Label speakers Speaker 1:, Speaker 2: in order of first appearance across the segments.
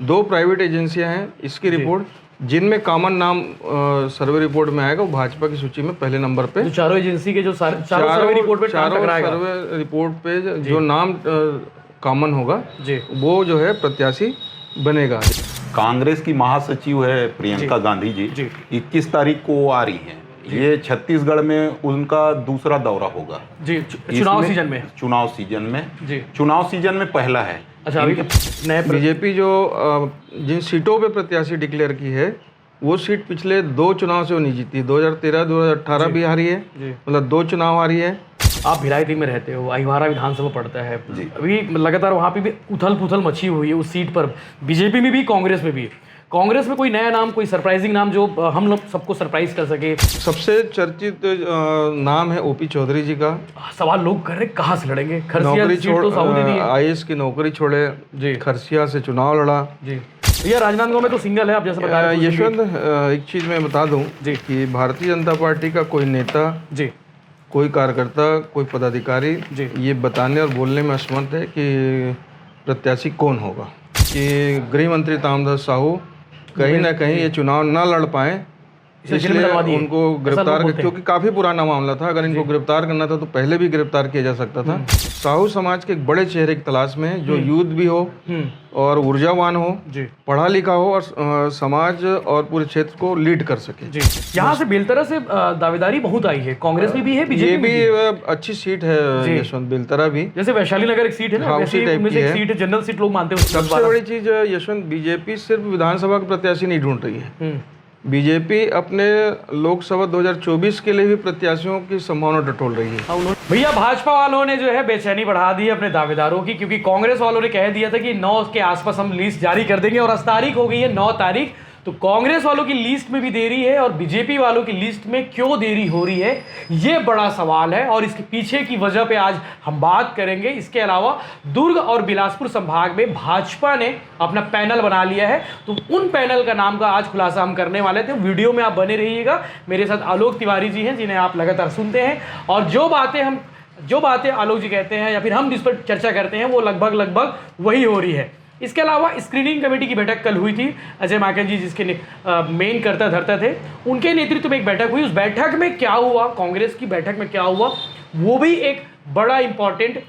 Speaker 1: 2 private एजेंसियां हैं इसकी रिपोर्ट, जिनमें कॉमन नाम सर्वे रिपोर्ट में आएगा, वो भाजपा की सूची में पहले नंबर पे।
Speaker 2: चारों एजेंसी के जो चारों सर्वे रिपोर्ट पे
Speaker 1: सर्वे रिपोर्ट पे जो नाम कॉमन होगा जी, वो जो है प्रत्याशी बनेगा।
Speaker 3: कांग्रेस की महासचिव है प्रियंका गांधी जी 21 तारीख को आ रही हैं। ये छत्तीसगढ़ में उनका दूसरा दौरा होगा जी, चुनाव सीजन में पहला है।
Speaker 2: अच्छा, अभी नए
Speaker 1: बीजेपी जो जिन सीटों पे प्रत्याशी डिक्लेयर की है, वो सीट पिछले 2 चुनाव से वो नहीं जीती। 2013 2018 भी हारी है, मतलब 2 चुनाव हारी है।
Speaker 2: आप भिलाई में रहते हो, अहिवारा विधानसभा पड़ता है, अभी लगातार वहाँ पे भी उथल पुथल मची हुई है उस सीट पर, बीजेपी में भी कांग्रेस में भी। कांग्रेस में कोई नया नाम, कोई सरप्राइजिंग नाम जो हम लोग सबको सरप्राइज कर सके? सबसे
Speaker 1: चर्चित नाम है ओपी चौधरी जी का।
Speaker 2: सवाल लोग कर रहे कहाँ से लड़ेंगे?
Speaker 1: नौकरी छोड़, IAS की नौकरी छोड़े जी, खरसिया से चुनाव लड़ा जी।
Speaker 2: भैया राजनांदगांव में तो सिंगल है, आप जैसे बता रहे हैं।
Speaker 1: यशवंत, एक चीज़ मैं बता दूं जी कि भारतीय जनता पार्टी का कोई नेता जी, कोई कार्यकर्ता, कोई पदाधिकारी जी ये बताने और बोलने में असमर्थ है कि प्रत्याशी कौन होगा। कि गृह मंत्री ताम्रध्वज साहू कहीं ना कहीं ये चुनाव ना लड़ पाए, इसलिए उनको गिरफ्तार, क्योंकि काफ़ी पुराना मामला था। अगर इनको गिरफ्तार करना था तो पहले भी गिरफ्तार किया जा सकता था। साहू समाज के एक बड़े चेहरे की तलाश में, जो यूथ भी हो और ऊर्जावान हो, पढ़ा लिखा हो और समाज और पूरे क्षेत्र को लीड कर सके।
Speaker 2: यहाँ से बेलतरा से दावेदारी बहुत आई है, कांग्रेस में भी है, बीजेपी
Speaker 1: में भी अच्छी सीट है यशवंत। बेलतरा भी
Speaker 2: जैसे वैशाली नगर एक सीट है ना,
Speaker 1: उसी टाइप की है,
Speaker 2: सीट है, जनरल सीट लोग मानते हैं।
Speaker 1: सबसे बड़ी चीज यशवंत, बीजेपी सिर्फ विधानसभा के प्रत्याशी नहीं ढूंढ रही है, बीजेपी अपने लोकसभा 2024 के लिए भी प्रत्याशियों की संभावना टटोल रही है।
Speaker 2: भैया भाजपा वालों ने जो है बेचैनी बढ़ा दी है अपने दावेदारों की, क्योंकि कांग्रेस वालों ने कह दिया था कि 9 के आसपास हम लिस्ट जारी कर देंगे, और 10 तारीख हो गई है, 9 तारीख। तो कांग्रेस वालों की लिस्ट में भी देरी है और बीजेपी वालों की लिस्ट में क्यों देरी हो रही है, ये बड़ा सवाल है, और इसके पीछे की वजह पे आज हम बात करेंगे। इसके अलावा दुर्ग और बिलासपुर संभाग में भाजपा ने अपना पैनल बना लिया है, तो उन पैनल का नाम का आज खुलासा हम करने वाले थे। वीडियो में आप बने रहिएगा। मेरे साथ आलोक तिवारी जी हैं, जिन्हें आप लगातार सुनते हैं, और जो बातें आलोक जी कहते हैं या फिर हम जिस पर चर्चा करते हैं, वो लगभग वही हो रही है। इसके अलावा स्क्रीनिंग कमेटी की बैठक कल हुई थी। अजय माकन जी, जिसके मेन करता धरता थे, उनके नेतृत्व में एक बैठक हुई। उस बैठक में क्या हुआ, कांग्रेस की बैठक में क्या हुआ, वो भी एक बड़ा इंपॉर्टेंट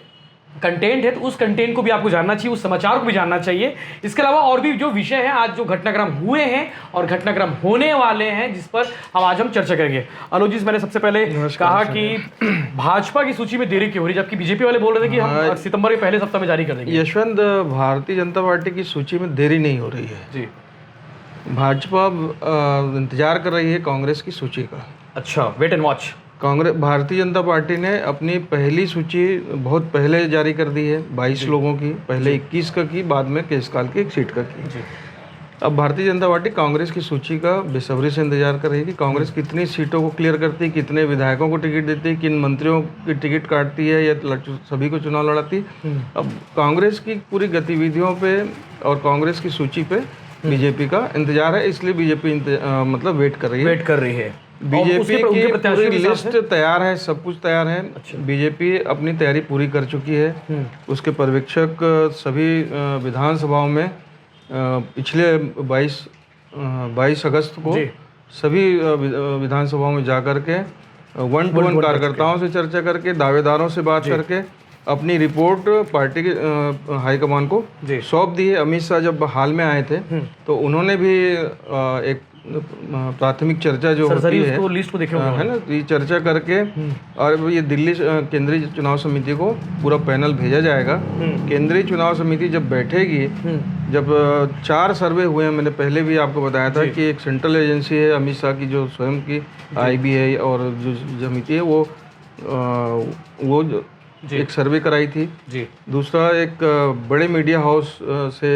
Speaker 2: कंटेंट है, तो उस कंटेंट को भी आपको जानना चाहिए, उस समाचार को भी जानना चाहिए। इसके अलावा और भी जो विषय हैं, आज जो घटनाक्रम हुए हैं और घटनाक्रम होने वाले हैं, जिस पर आज हम चर्चा करेंगे। आलोक जी, मैंने सबसे पहले कहा कि भाजपा की सूची में देरी क्यों हो रही, जबकि बीजेपी वाले बोल रहे थे कि हम सितंबर के पहले सप्ताह में जारी कर देंगे।
Speaker 1: यशवंत, भारतीय जनता पार्टी की सूची में देरी नहीं हो रही है जी। भाजपा इंतजार कर रही है कांग्रेस की सूची का।
Speaker 2: अच्छा, wait and watch.
Speaker 1: Bharatiya Janata party ने अपनी पहली सूची बहुत पहले जारी कर दी है, 22 लोगों की, पहले 21 का की, बाद में केसकाल की 1 सीट का की। अब भारतीय जनता पार्टी कांग्रेस की सूची का बेसब्री से इंतजार कर रही है कि कांग्रेस कितनी सीटों को क्लियर करती है, कितने विधायकों को टिकट देती है, किन मंत्रियों की टिकट काटती है या सभी को चुनाव लड़ाती है। अब कांग्रेस की पूरी गतिविधियों पे और कांग्रेस की सूची पे बीजेपी का इंतजार है, इसलिए बीजेपी मतलब वेट कर रही है। बीजेपी की पूरी लिस्ट तैयार है, सब कुछ तैयार है। अच्छा। बीजेपी अपनी तैयारी पूरी कर चुकी है। उसके पर्यवेक्षक सभी विधानसभाओं में पिछले 22 अगस्त को सभी विधानसभाओं में जाकर के 1-to-1 कार्यकर्ताओं से चर्चा करके, दावेदारों से बात करके अपनी रिपोर्ट पार्टी के हाईकमान को सौंप दी है। अमित शाह जब हाल में आए थे तो उन्होंने भी एक प्राथमिक चर्चा जो होती है,
Speaker 2: लिस्ट को देखे
Speaker 1: है ना, ये चर्चा करके, और ये दिल्ली केंद्रीय चुनाव समिति को पूरा पैनल भेजा जाएगा। केंद्रीय चुनाव समिति जब बैठेगी, जब 4 सर्वे हुए हैं, मैंने पहले भी आपको बताया था कि एक सेंट्रल एजेंसी है अमित शाह की, जो स्वयं की IB है, और जो समिति है वो एक सर्वे कराई थी जी। दूसरा एक बड़े मीडिया हाउस से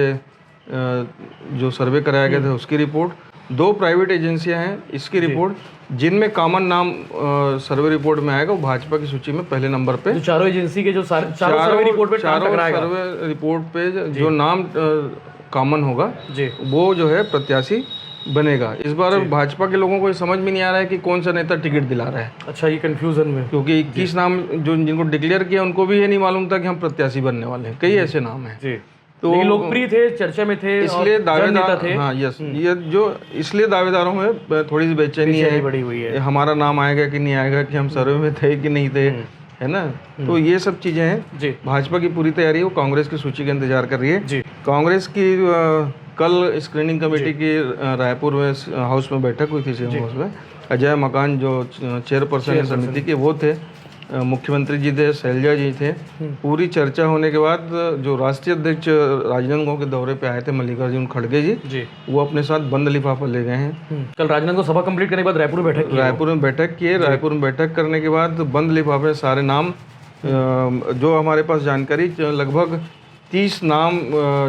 Speaker 1: जो सर्वे कराया गया था, उसकी रिपोर्ट। 2 प्राइवेट एजेंसियां हैं इसकी रिपोर्ट, जिनमें कॉमन नाम सर्वे रिपोर्ट में आएगा, वो भाजपा की सूची में पहले नंबर पे।
Speaker 2: चारों एजेंसी के जो चारों सर्वे
Speaker 1: रिपोर्ट पे जो नाम कॉमन होगा वो जो है प्रत्याशी बनेगा। इस बार भाजपा के लोगों को ये समझ में नहीं आ रहा है कि कौन सा नेता टिकट दिला रहा है।
Speaker 2: अच्छा, ये कंफ्यूजन में,
Speaker 1: क्योंकि 21 नाम जो जिनको डिक्लेयर किया, उनको भी ये नहीं मालूम था कि हम प्रत्याशी बनने वाले हैं। कई ऐसे नाम हैं तो
Speaker 2: लेकिन लोकप्रिय थे, चर्चा में थे,
Speaker 1: इसलिए दावेदार
Speaker 2: थे।
Speaker 1: हाँ यस, ये जो इसलिए दावेदारों में थोड़ी सी बेचैनी है,
Speaker 2: बड़ी हुई है,
Speaker 1: हमारा नाम आएगा कि नहीं आएगा, कि हम सर्वे में थे कि नहीं थे, है ना। तो ये सब चीज़ें हैं
Speaker 2: जी।
Speaker 1: भाजपा की पूरी तैयारी है, वो कांग्रेस की सूची का इंतजार कर रही है
Speaker 2: जी।
Speaker 1: कांग्रेस की कल स्क्रीनिंग कमेटी की रायपुर में हाउस में बैठक हुई थी, सीएम हाउस में। अजय मकान जो चेयरपर्सन समिति के वो थे, मुख्यमंत्री जी थे, शैलजा जी थे। पूरी चर्चा होने के बाद जो राष्ट्रीय अध्यक्ष राजनांदगांव के दौरे पे आए थे मल्लिकार्जुन खड़गे जी, वो अपने साथ बंद लिफाफा ले गए हैं।
Speaker 2: कल राजनांदगांव सभा कंप्लीट करने के बाद रायपुर में बैठक की।
Speaker 1: रायपुर में बैठक किए, रायपुर में बैठक करने के बाद बंद लिफाफे सारे नाम, जो हमारे पास जानकारी लगभग 30 नाम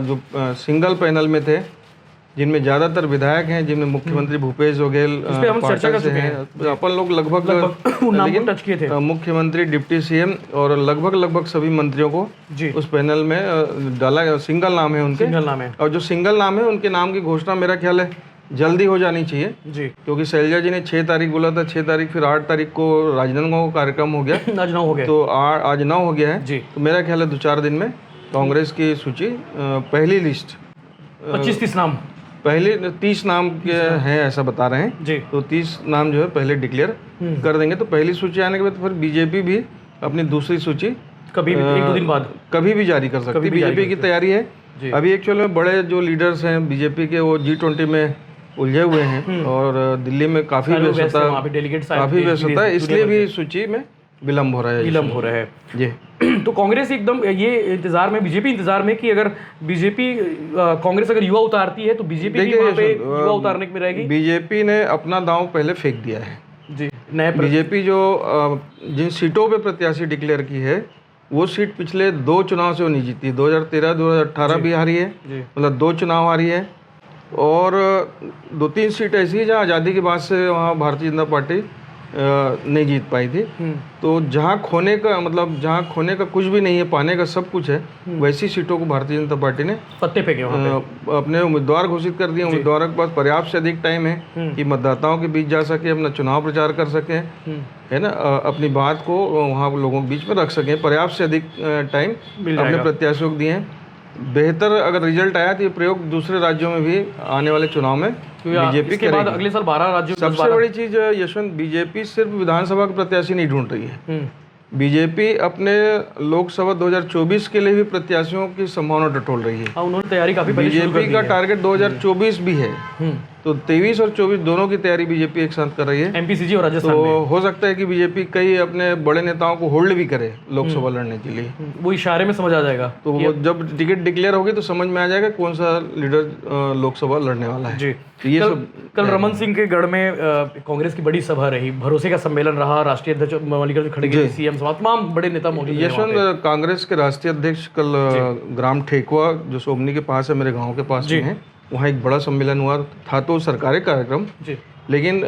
Speaker 1: जो सिंगल पैनल में थे, जिनमें ज़्यादातर विधायक हैं, जिनमें मुख्यमंत्री भूपेश बघेल
Speaker 2: हम चर्चा कर चुके
Speaker 1: हैं। अपन लोग लगभग
Speaker 2: नाम टच किए थे,
Speaker 1: मुख्यमंत्री, डिप्टी सीएम और लगभग सभी मंत्रियों को उस पैनल में डाला। सिंगल नाम है उनके,
Speaker 2: सिंगल नाम है,
Speaker 1: और जो सिंगल नाम है उनके नाम की घोषणा मेरा ख्याल है जल्दी हो जानी चाहिए
Speaker 2: जी,
Speaker 1: क्योंकि शैलजा जी ने 6 तारीख बोला था, 6 तारीख, फिर 8 तारीख को राजनांदगांव का कार्यक्रम हो गया,
Speaker 2: आज 9 हो गया,
Speaker 1: तो आज 9 हो गया है
Speaker 2: जी।
Speaker 1: तो मेरा ख्याल है 2-4 दिन में कांग्रेस की सूची पहली लिस्ट
Speaker 2: 25-30 नाम,
Speaker 1: पहले 30 नाम के हैं ऐसा बता रहे हैं
Speaker 2: जी।
Speaker 1: तो 30 नाम जो है पहले डिक्लेयर कर देंगे, तो पहली सूची आने के बाद फिर बीजेपी भी अपनी दूसरी सूची
Speaker 2: कभी भी 1-2 दिन बाद
Speaker 1: कभी भी जारी कर सकती है। बीजेपी की तैयारी है। अभी एक्चुअल में बड़े जो लीडर्स हैं बीजेपी के, वो G20 में उलझे हुए हैं और दिल्ली में काफ़ी व्यस्तता है, इसलिए भी सूची में विलम्ब हो रहा है जी।
Speaker 2: तो कांग्रेस एकदम ये इंतजार में, बीजेपी इंतजार में कि अगर बीजेपी कांग्रेस अगर युवा उतारती है तो बीजेपी भी वहाँ पे युवा उतारने में रहेगी।
Speaker 1: बीजेपी ने अपना दांव पहले फेंक दिया है
Speaker 2: जी। नए
Speaker 1: बीजेपी जो जिन सीटों पे प्रत्याशी डिक्लेयर की है, वो सीट पिछले 2 चुनाव से वो नहीं जीती। 2013 2018 भी हारी है, मतलब 2 चुनाव हारी है, और 2-3 सीट ऐसी है जहाँ आज़ादी के बाद से वहाँ भारतीय जनता पार्टी नहीं जीत पाई थी। तो जहाँ खोने का कुछ भी नहीं है, पाने का सब कुछ है, वैसी सीटों को भारतीय जनता पार्टी ने
Speaker 2: पत्ते पे
Speaker 1: अपने उम्मीदवार घोषित कर दिए। उम्मीदवारों के पास पर्याप्त से अधिक टाइम है कि मतदाताओं के बीच जा सके, अपना चुनाव प्रचार कर सके, है ना, अपनी बात को वहाँ लोगों के बीच में रख सकें। पर्याप्त से अधिक टाइम अपने प्रत्याशियों को दिए हैं। बेहतर अगर रिजल्ट आया तो ये प्रयोग दूसरे राज्यों में भी आने वाले चुनाव में बीजेपी के बाद
Speaker 2: अगले साल 12 राज्यों।
Speaker 1: सबसे बड़ी चीज यशवंत, बीजेपी सिर्फ विधानसभा के प्रत्याशी नहीं ढूंढ रही है, बीजेपी अपने लोकसभा 2024 के लिए भी प्रत्याशियों की संभावना टटोल रही है।
Speaker 2: उन्होंने तैयारी काफी
Speaker 1: बीजेपी का टारगेट 2024 भी है, तो 23 और 24 दोनों की तैयारी बीजेपी एक साथ कर रही है।
Speaker 2: एमपी और राजस्थान
Speaker 1: तो हो सकता है कि बीजेपी कई अपने बड़े नेताओं को होल्ड भी करे लोकसभा लड़ने के लिए।
Speaker 2: वो इशारे में समझ आ जाएगा,
Speaker 1: तो वो जब टिकट डिक्लेयर होगी तो समझ में आ जाएगा कौन सा लीडर लोकसभा लड़ने वाला है जी।
Speaker 2: तो ये कल रमन सिंह के गढ़ में कांग्रेस की बड़ी सभा रही, भरोसे का सम्मेलन रहा, राष्ट्रीय अध्यक्ष मल्लिकार्जुन खड़गे, सीएम सभा, तमाम बड़े नेता मौजूद।
Speaker 1: यशवंत, कांग्रेस के राष्ट्रीय अध्यक्ष कल ग्राम ठेकुआ जो सोमनी के पास है, मेरे गांव के पास में है, वहाँ एक बड़ा सम्मेलन हुआ था, तो सरकारी कार्यक्रम, लेकिन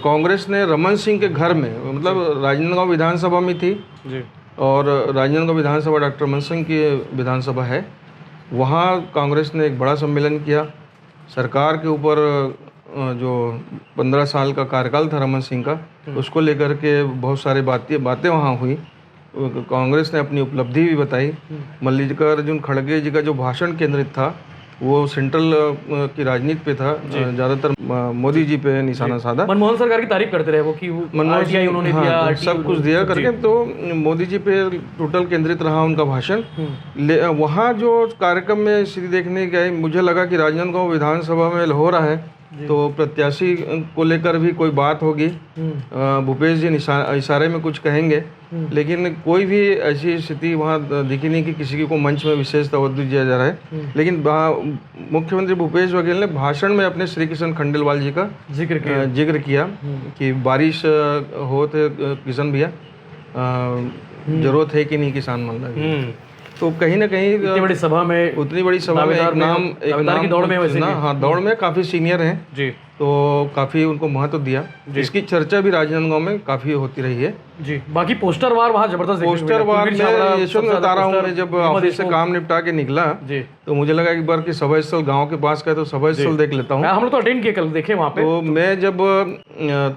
Speaker 1: कांग्रेस ने रमन सिंह के घर में, मतलब राजनांदगांव विधानसभा में थी जी, और राजनांदगांव विधानसभा डॉक्टर रमन सिंह की विधानसभा है, वहाँ कांग्रेस ने एक बड़ा सम्मेलन किया। सरकार के ऊपर जो 15 साल का कार्यकाल था रमन सिंह का, उसको लेकर के बहुत सारी बातें वहाँ हुई। कांग्रेस ने अपनी उपलब्धि भी बताई। मल्लिकार्जुन खड़गे जी का जो भाषण केंद्रित था वो सेंट्रल की राजनीति पे था, ज़्यादातर मोदी जी पे निशाना साधा।
Speaker 2: मनमोहन सरकार की तारीफ करते रहे वो कि RTI उन्होंने दिया,
Speaker 1: सब कुछ दिया करके, तो मोदी जी पे टोटल केंद्रित रहा उनका भाषण। वहाँ जो कार्यक्रम में स्थिति देखने गए, मुझे लगा कि राजनांदगांव विधानसभा में हो रहा है तो प्रत्याशी को लेकर भी कोई बात होगी, भूपेश जी इशारे में कुछ कहेंगे, लेकिन कोई भी ऐसी स्थिति वहाँ दिखी नहीं कि किसी को मंच में विशेष तवज्जो दिया जा रहा है। लेकिन मुख्यमंत्री भूपेश बघेल ने भाषण में अपने श्री किशन खंडेलवाल जी का जिक्र किया कि बारिश हो तो किशन भैया जरूरत है कि नहीं किसान मान रहा। तो कहीं ना कहीं
Speaker 2: उतनी बड़ी सभा में
Speaker 1: एक नाम की दौड़ में, हाँ, दौड़ में काफ़ी सीनियर हैं जी, तो काफ़ी उनको महत्व दिया। इसकी चर्चा भी राजनांदगांव में काफ़ी होती रही है जी।
Speaker 2: बाकी पोस्टर वार वहाँ जबरदस्त,
Speaker 1: पोस्टर वार में यशवंत बता रहा हूँ, मैं जब ऑफिस से काम निपटा के निकला जी, तो मुझे लगा एक बार कि सभा स्थल गाँव के पास का है, तो सभा स्थल देख लेता हूँ।
Speaker 2: हम लोग तो अटेंड किए, कल देखे वहाँ पे।
Speaker 1: तो मैं जब,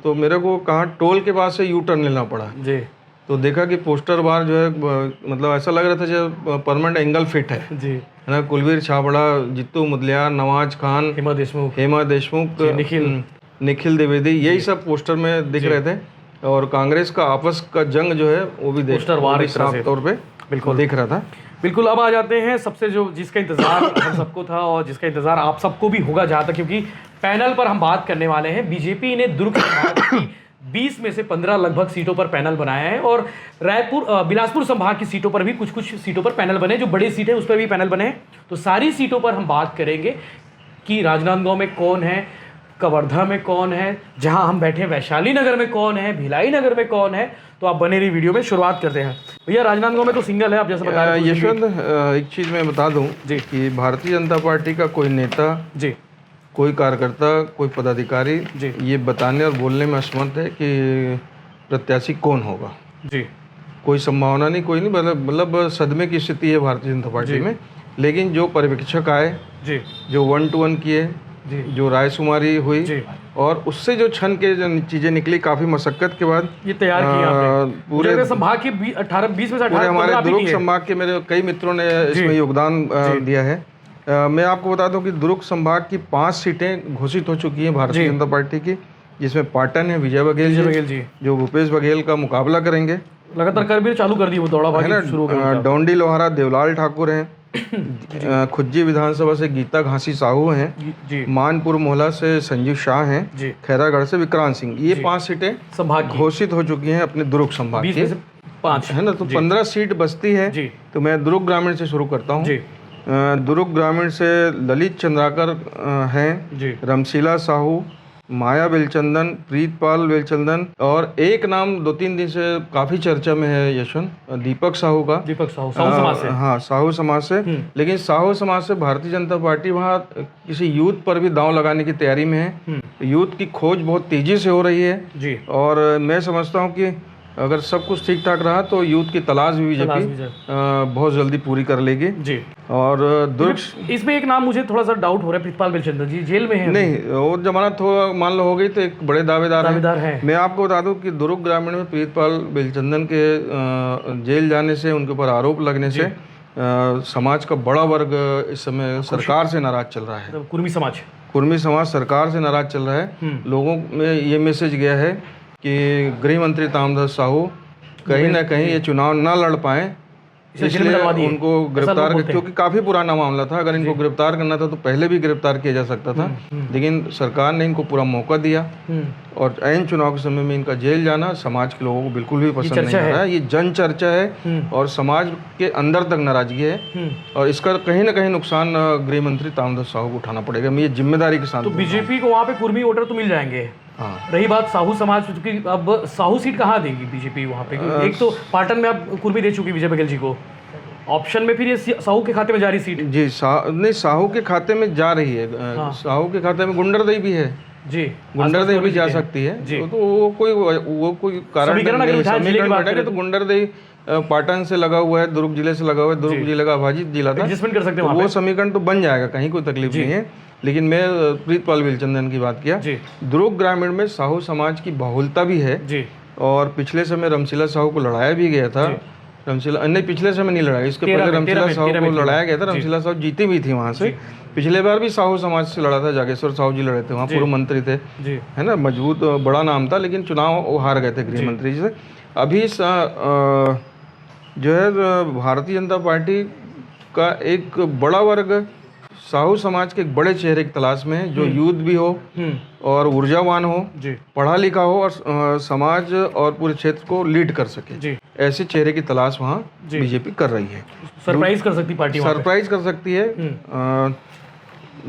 Speaker 1: तो मेरे को कहाँ टोल के पास से यू टर्न लेना पड़ा जी, तो देखा कि पोस्टर बार जो है मतलब ऐसा लग रहा था जो परमानेंट एंगल फिट है
Speaker 2: जी,
Speaker 1: है ना। कुलवीर छाबड़ा, जित्तू मुदलियार, नवाज खान, हेमा देशमुख, निखिल द्विवेदी, यही सब पोस्टर में दिख रहे थे। और कांग्रेस का आपस का जंग जो है वो भी साफ तौर पे बिल्कुल दिख रहा था।
Speaker 2: बिल्कुल। अब आ जाते हैं सबसे जो जिसका इंतजार हम सबको था और जिसका इंतजार आप सबको भी होगा जहाँ तक, क्योंकि पैनल पर हम बात करने वाले हैं। बीजेपी ने दुर्ग संभाग की 20 में से 15 लगभग सीटों पर पैनल बनाया है और बिलासपुर संभाग की सीटों पर भी कुछ सीटों पर पैनल बने, जो बड़ी सीट है उस पर भी पैनल बने हैं। तो सारी सीटों पर हम बात करेंगे कि राजनांदगांव में कौन है, कवर्धा में कौन है, जहां हम बैठे वैशाली नगर में कौन है, भिलाई नगर में कौन है। तो आप बने रही वीडियो में शुरुआत करते हैं। भैया राजनांदगांव में तो सिंगल है, आप जैसे बता रहे
Speaker 1: यशवंत, एक चीज़ मैं बता दूं जी कि भारतीय जनता पार्टी का कोई नेता जी, कोई कार्यकर्ता, कोई पदाधिकारी जी ये बताने और बोलने में असमर्थ है कि प्रत्याशी कौन होगा जी। कोई संभावना नहीं, कोई नहीं, मतलब सदमे की स्थिति है भारतीय जनता पार्टी में। लेकिन जो पर्यवेक्षक आए जी, जो 1-to-1 किए, जो रायशुमारी हुई और उससे जो क्षण के चीजें निकली, काफी मशक्कत के बाद
Speaker 2: ये तैयार किया पूरे संभाग के 18-20 में से 18
Speaker 1: हमारे दुर्ग संभाग के मेरे कई मित्रों ने इसमें योगदान दिया है। मैं आपको बता दूं कि दुर्ग संभाग की 5 सीटें घोषित हो चुकी हैं भारतीय जनता पार्टी की, जिसमें पाटन है, विजय बघेल जी जो भूपेश बघेल का मुकाबला करेंगे।
Speaker 2: लगातार कर भी चालू कर दी वो दौड़ा भागी शुरू कर दिया।
Speaker 1: डोंडी लोहारा देवलाल ठाकुर हैं, खुज्जी विधानसभा से गीता घासी साहू हैं, मानपुर मोहला से संजीव शाह हैं, खैरागढ़ से विक्रांत सिंह। ये 5 सीटें संभाग घोषित हो चुकी हैं अपने दुर्ग संभाग की, 5 है ना। तो 15 सीट बचती है। तो मैं दुर्ग ग्रामीण से शुरू करता हूँ। दुर्ग ग्रामीण से ललित चंद्राकर हैं, रमशीला साहू, माया बेलचंदन, प्रीतपाल बेलचंदन, और एक नाम 2-3 दिन से काफी चर्चा में है यशवंत, दीपक साहू का।
Speaker 2: दीपक साहू साहू समाज से।
Speaker 1: हाँ, साहू समाज से। लेकिन साहू समाज से भारतीय जनता पार्टी वहाँ किसी यूथ पर भी दांव लगाने की तैयारी में है। यूथ की खोज बहुत तेजी से हो रही है जी। और मैं समझता हूँ कि अगर सब कुछ ठीक ठाक रहा तो यूथ की तलाश भी बीजेपी बहुत जल्दी पूरी कर लेगी जी। और दुर्ग, इसमें एक नाम मुझे थोड़ा सा डाउट हो रहा है, प्रीतपाल बेलचंदन जी जेल में है। नहीं, वो जमानत मान लो हो गई तो एक बड़े दावेदार है। मैं आपको बता दूं कि दुर्ग ग्रामीण में प्रीतपाल बेलचंदन के जेल जाने से, उनके ऊपर आरोप लगने से समाज का बड़ा वर्ग इस समय सरकार से नाराज चल रहा है। कुर्मी समाज सरकार से नाराज चल रहा है। लोगों में ये मैसेज गया है कि गृह मंत्री ताम्रध्वज साहू कहीं ना कहीं ये चुनाव ना लड़ पाए, इसलिए उनको गिरफ्तार, क्योंकि काफी पुराना मामला था। अगर इनको गिरफ्तार करना था तो पहले भी गिरफ्तार किया जा सकता था, लेकिन सरकार ने इनको पूरा मौका दिया। और ऐन चुनाव के समय में इनका जेल जाना समाज के लोगों को बिल्कुल भी पसंद नहीं आ रहा है। ये जन चर्चा है और समाज के अंदर तक नाराजगी है और इसका कहीं ना कहीं नुकसान गृह मंत्री ताम्रध्वज साहू को उठाना पड़ेगा। मैं ये जिम्मेदारी के साथ। तो बीजेपी को वहाँ पे कुर्मी वोटर तो मिल जाएंगे। हाँ। रही बात साहू समाज की, अब साहू सीट कहाँ देगी बीजेपी वहाँ पे? एक तो पाटन में अब कुर्मी दे चुकी विजय बघेल जी को, ऑप्शन में फिर ये साहू के खाते में जा रही सीट जी। नहीं, साहू के खाते में जा रही है। हाँ। साहू के खाते में गुंडरदेही भी है जी, गुंडरदेही भी जा सकती है जी। तो वो कोई कारण नहीं, तो गुंडरदेही पाटन से लगा हुआ है, दुर्ग जिले से लगा हुआ है, दुर्ग जिले का अभाजित जिला था, एडजस्टमेंट कर सकते हैं, वो समीकरण तो बन जाएगा, कहीं कोई तकलीफ नहीं है। लेकिन मैं प्रीतपाल बेलचंदन की बात किया, दुर्ग ग्रामीण में साहू समाज की बहुलता भी है जी। और पिछले समय रमशीला साहू को लड़ाया भी गया था। नहीं, पिछले समय नहीं लड़ाया, इसके पहले रमशीला साहू को लड़ाया गया था। रमशीला साहू जीती भी थी वहाँ से। पिछले बार भी साहू समाज से लड़ा था, जागेश्वर साहू जी लड़े थे, वहाँ पूर्व मंत्री थे, है ना, मजबूत बड़ा नाम था, लेकिन चुनाव वो हार गए थे गृह मंत्री से। अभी जो है भारतीय जनता पार्टी का एक बड़ा वर्ग साहू समाज के एक बड़े चेहरे की तलाश में है, जो यूथ भी हो और ऊर्जावान हो, पढ़ा लिखा हो और समाज और पूरे क्षेत्र को लीड कर सके। ऐसे चेहरे की तलाश वहाँ बीजेपी कर रही है। सरप्राइज कर सकती पार्टी, सरप्राइज कर सकती है,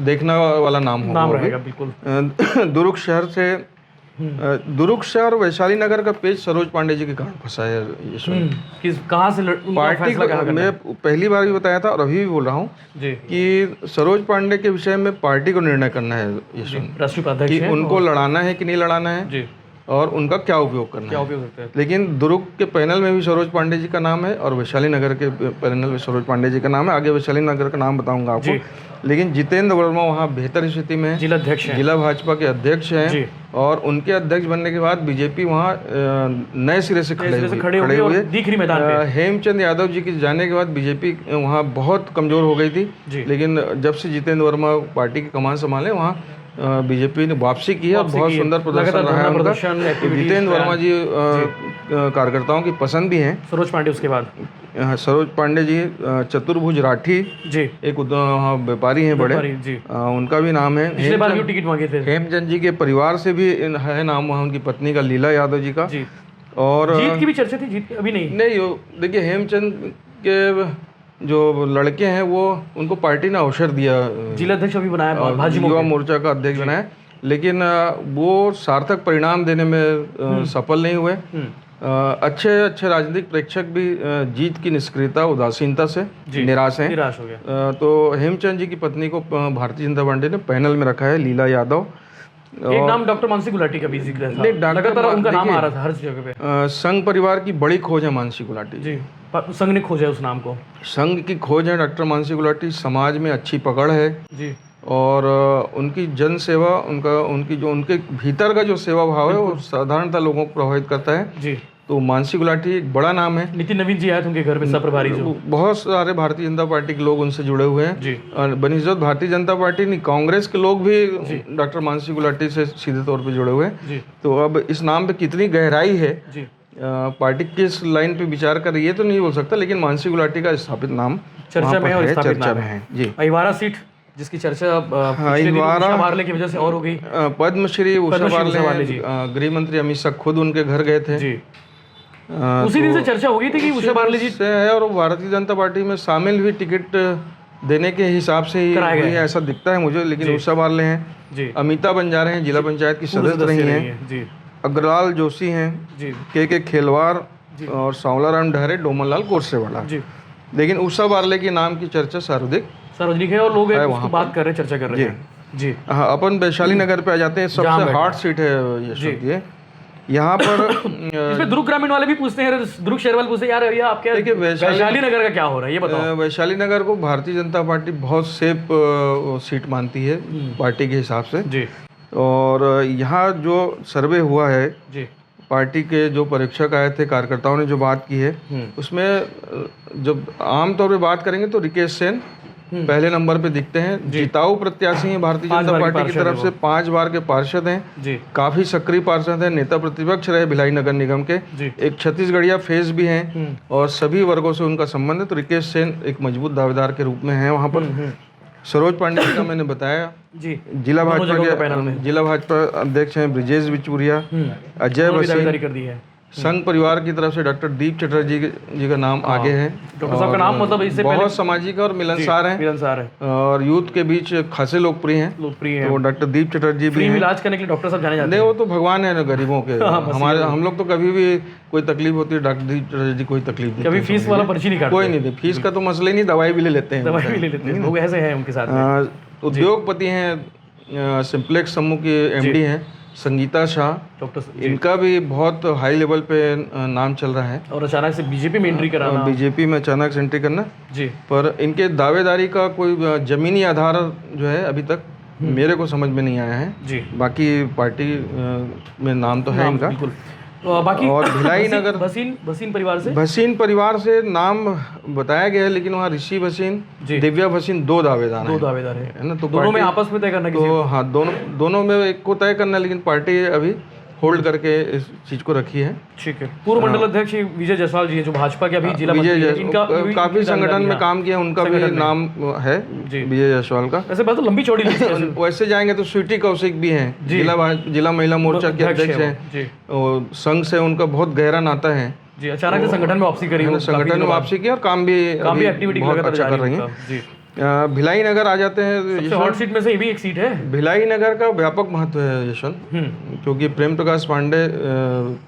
Speaker 1: देखना वाला नाम रहेगा बिल्कुल। दुर्ग शहर से, दुर्ग शहर वैशाली नगर का पेज सरोज पांडे जी के कारण फंसा है यशवंत। कहाँ से पार्टी को मैं पहली बार भी बताया था और अभी भी बोल रहा हूँ कि सरोज पांडे के विषय में पार्टी को निर्णय करना है यशवंत, राष्ट्रीय उपाध्यक्ष, कि उनको लड़ाना है कि नहीं लड़ाना है। और उनका क्या उपयोग करना
Speaker 2: क्या
Speaker 1: है।
Speaker 2: उपयोग करते हैं?
Speaker 1: लेकिन दुर्ग के पैनल में भी सरोज पांडे जी का नाम है और वैशाली नगर के पैनल में सरोज पांडे जी का नाम है। आगे वैशाली नगर का नाम बताऊंगा आपको। लेकिन जितेंद्र वर्मा वहाँ बेहतर स्थिति में है,
Speaker 2: जिला अध्यक्ष हैं,
Speaker 1: जिला भाजपा के अध्यक्ष हैं और उनके अध्यक्ष बनने के बाद बीजेपी वहाँ नए सिरे से खड़े हुए
Speaker 2: दिख रही मैदान पे।
Speaker 1: हेमचंद यादव जी के जाने के बाद बीजेपी वहाँ बहुत कमजोर हो गई थी, लेकिन जब से जितेंद्र वर्मा पार्टी की कमान संभाले वहाँ बीजेपी ने वापसी की है और बहुत सुंदर प्रदर्शन रहा है उनका। जितेंद्र वर्मा जी कार्यकर्ताओं की पसंद भी हैं।
Speaker 2: सरोज पांडे उसके बाद
Speaker 1: सरोज पांडे जी चतुर्भुज राठी
Speaker 2: जी
Speaker 1: एक व्यापारी हैं बड़े, उनका भी नाम है।
Speaker 2: पिछले बार भी टिकट मांगे थे।
Speaker 1: हेमचंद जी के परिवार से भी है नाम वहाँ उनकी पत्नी का, लीला यादव जी का। और
Speaker 2: जीत की भी चर्चा थी, जीत अभी नहीं
Speaker 1: देखिए हेमचंद के जो लड़के हैं वो उनको पार्टी ने अवसर दिया,
Speaker 2: जिला अध्यक्ष अभी बनाया,
Speaker 1: युवा मोर्चा का अध्यक्ष बनाया, लेकिन वो सार्थक परिणाम देने में सफल नहीं हुए। अच्छे राजनीतिक प्रेक्षक भी जीत की निष्क्रियता उदासीनता से निराश हो गया। तो हेमचंद जी की पत्नी को भारतीय जनता पार्टी ने पैनल में रखा है, लीला यादव।
Speaker 2: एक नाम डॉक्टर मानसी गुलाटी का भी जिक्र था, लगातार उनका नाम आ रहा था हर जगह पे।
Speaker 1: संघ परिवार की बड़ी खोज है मानसी गुलाटी
Speaker 2: जी, संघ ने खोजा उस नाम को,
Speaker 1: संघ की खोज है डॉक्टर मानसी गुलाटी। समाज में अच्छी पकड़ है
Speaker 2: जी
Speaker 1: और उनकी जन सेवा, उनकी जो उनके भीतर का जो सेवा भाव है वो साधारणतः लोगों को प्रभावित करता है
Speaker 2: जी।
Speaker 1: तो मानसी गुलाटी एक बड़ा नाम है।
Speaker 2: नितिन नवीन जी आए थे उनके घर में, प्रभारी जो
Speaker 1: बहुत सारे भारतीय जनता पार्टी के लोग उनसे जुड़े हुए हैं
Speaker 2: जी।
Speaker 1: और बनिस्बत भारतीय जनता पार्टी नहीं, कांग्रेस के लोग भी डॉक्टर मानसी गुलाटी से सीधे तौर पे जुड़े हुए हैं
Speaker 2: जी।
Speaker 1: तो अब इस नाम पे कितनी गहराई है
Speaker 2: जी,
Speaker 1: पार्टी किस लाइन पे विचार कर रही है तो नहीं बोल सकता, लेकिन मानसी गुलाटी का स्थापित नाम
Speaker 2: चर्चा में और
Speaker 1: चर्चा में है जी।
Speaker 2: अहिवारा सीट जिसकी चर्चा उषा बारले की वजह से और हो गई,
Speaker 1: पद्मश्री उषा बारले, गृह मंत्री अमित शाह खुद उनके घर गए थे
Speaker 2: जी। उसी दिन से चर्चा हो गई थी कि उषा बारले जी
Speaker 1: से है और भारतीय जनता पार्टी में शामिल भी टिकट देने के हिसाब से ही ऐसा दिखता है मुझे, लेकिन उषा बारले हैं। अमिता बंजारे हैं, जिला पंचायत की सदस्य रही हैं। अग्रलाल जोशी हैं, के खेलवार और सांवलाराम ढहरे, डोमनलाल कोरसेवाला। लेकिन उषा बारले के नाम की चर्चा
Speaker 2: सार्वजनिक है और लोग उसको बात कर रहे हैं, चर्चा कर रहे हैं जी।
Speaker 1: हाँ, अपन वैशाली नगर पे आ जाते हैं, सबसे हार्ड सीट है ये। यहाँ पर
Speaker 2: इसमें दुर्ग ग्रामीण वाले भी पूछते हैं, दुर्ग शहर वाले पूछते हैं यार भैया आपके देखिए वैशाली नगर का क्या हो रहा है ये बताओ।
Speaker 1: वैशाली नगर को भारतीय जनता पार्टी बहुत सेफ सीट मानती है पार्टी के हिसाब से जी। और यहाँ जो सर्वे हुआ है जी, पार्टी के जो परीक्षक आए थे, कार्यकर्ताओं ने जो बात की है उसमें जब आमतौर पे बात करेंगे तो रिकेश सेन पहले नंबर पे दिखते हैं। जिताऊ प्रत्याशी हैं भारतीय जनता पार्टी की तरफ से, 5 बार के पार्षद हैं जी, काफी सक्रिय पार्षद हैं, नेता प्रतिपक्ष रहे भिलाई नगर निगम के, एक छत्तीसगढ़िया फेस भी हैं और सभी वर्गों से उनका संबंध है। तो रिकेश सेन एक मजबूत दावेदार के रूप में है वहाँ पर। सरोज पांडे जी का मैंने बताया जी, जिला भाजपा अध्यक्ष हैं ब्रिजेश बिचूरिया, अजय वसीम
Speaker 2: कर दी है।
Speaker 1: संघ परिवार की तरफ से डॉक्टर दीप चटर्जी जी का नाम आगे है।
Speaker 2: डॉक्टर साहब का नाम मतलब इससे
Speaker 1: बहुत सामाजिक और मिलनसार हैं और यूथ के बीच खासे लोकप्रिय हैं। तो डॉक्टर दीप चटर्जी भी
Speaker 2: इलाज करने के लिए डॉक्टर साहब जाने जाते हैं।
Speaker 1: नहीं, वो तो भगवान है ना गरीबों के। हमारे हम लोग तो कभी भी कोई तकलीफ होती है डॉक्टर दीप चटर्जी कोई तकलीफ नहीं,
Speaker 2: कभी फीस वाला पर्ची नहीं काटते,
Speaker 1: कोई नहीं, फीस का तो मसला ही नहीं, दवाई भी ले लेते हैं,
Speaker 2: लोग ऐसे हैं उनके साथ।
Speaker 1: उद्योगपति हैं, सिंप्लेक्स समूह की एमडी हैं संगीता शाह, डॉक्टर, इनका भी बहुत हाई लेवल पे नाम चल रहा है।
Speaker 2: और अचानक से बीजेपी में एंट्री कराना,
Speaker 1: बीजेपी में अचानक से एंट्री करना जी, पर इनके दावेदारी का कोई जमीनी आधार जो है अभी तक मेरे को समझ में नहीं आया है जी। बाकी पार्टी में नाम तो है इनका
Speaker 2: बाकी। और
Speaker 1: भिलाई नगर भसीन परिवार से नाम बताया गया है, लेकिन वहाँ ऋषि भसीन, दिव्या भसीन दो दावेदार है ना, तो
Speaker 2: दोनों में आपस में तय करना
Speaker 1: तो हाँ दोनों में एक को तय करना, लेकिन पार्टी अभी होल्ड करके इस चीज को रखी है।
Speaker 2: ठीक है। पूर्व मंडल अध्यक्ष विजय जायसवाल जी है जो भाजपा के अभी जिला
Speaker 1: इनका काफी संगठन में काम किया, उनका भी नाम है विजय जायसवाल का।
Speaker 2: वैसे बात तो लंबी चौड़ी
Speaker 1: वैसे जाएंगे तो स्वीटी कौशिक भी हैं, जिला महिला मोर्चा के अध्यक्ष हैं, संघ से उनका बहुत गहरा नाता है
Speaker 2: जी। अचानक से संगठन में वापसी करी,
Speaker 1: संगठन में वापसी की और काम भी
Speaker 2: एक्टिविटी
Speaker 1: अच्छा कर रही है। भिलाई नगर आ जाते हैं,
Speaker 2: हॉट सीट में से ये भी एक सीट है।
Speaker 1: भिलाई नगर का व्यापक महत्व है यशवंत, क्योंकि प्रेम प्रकाश पांडे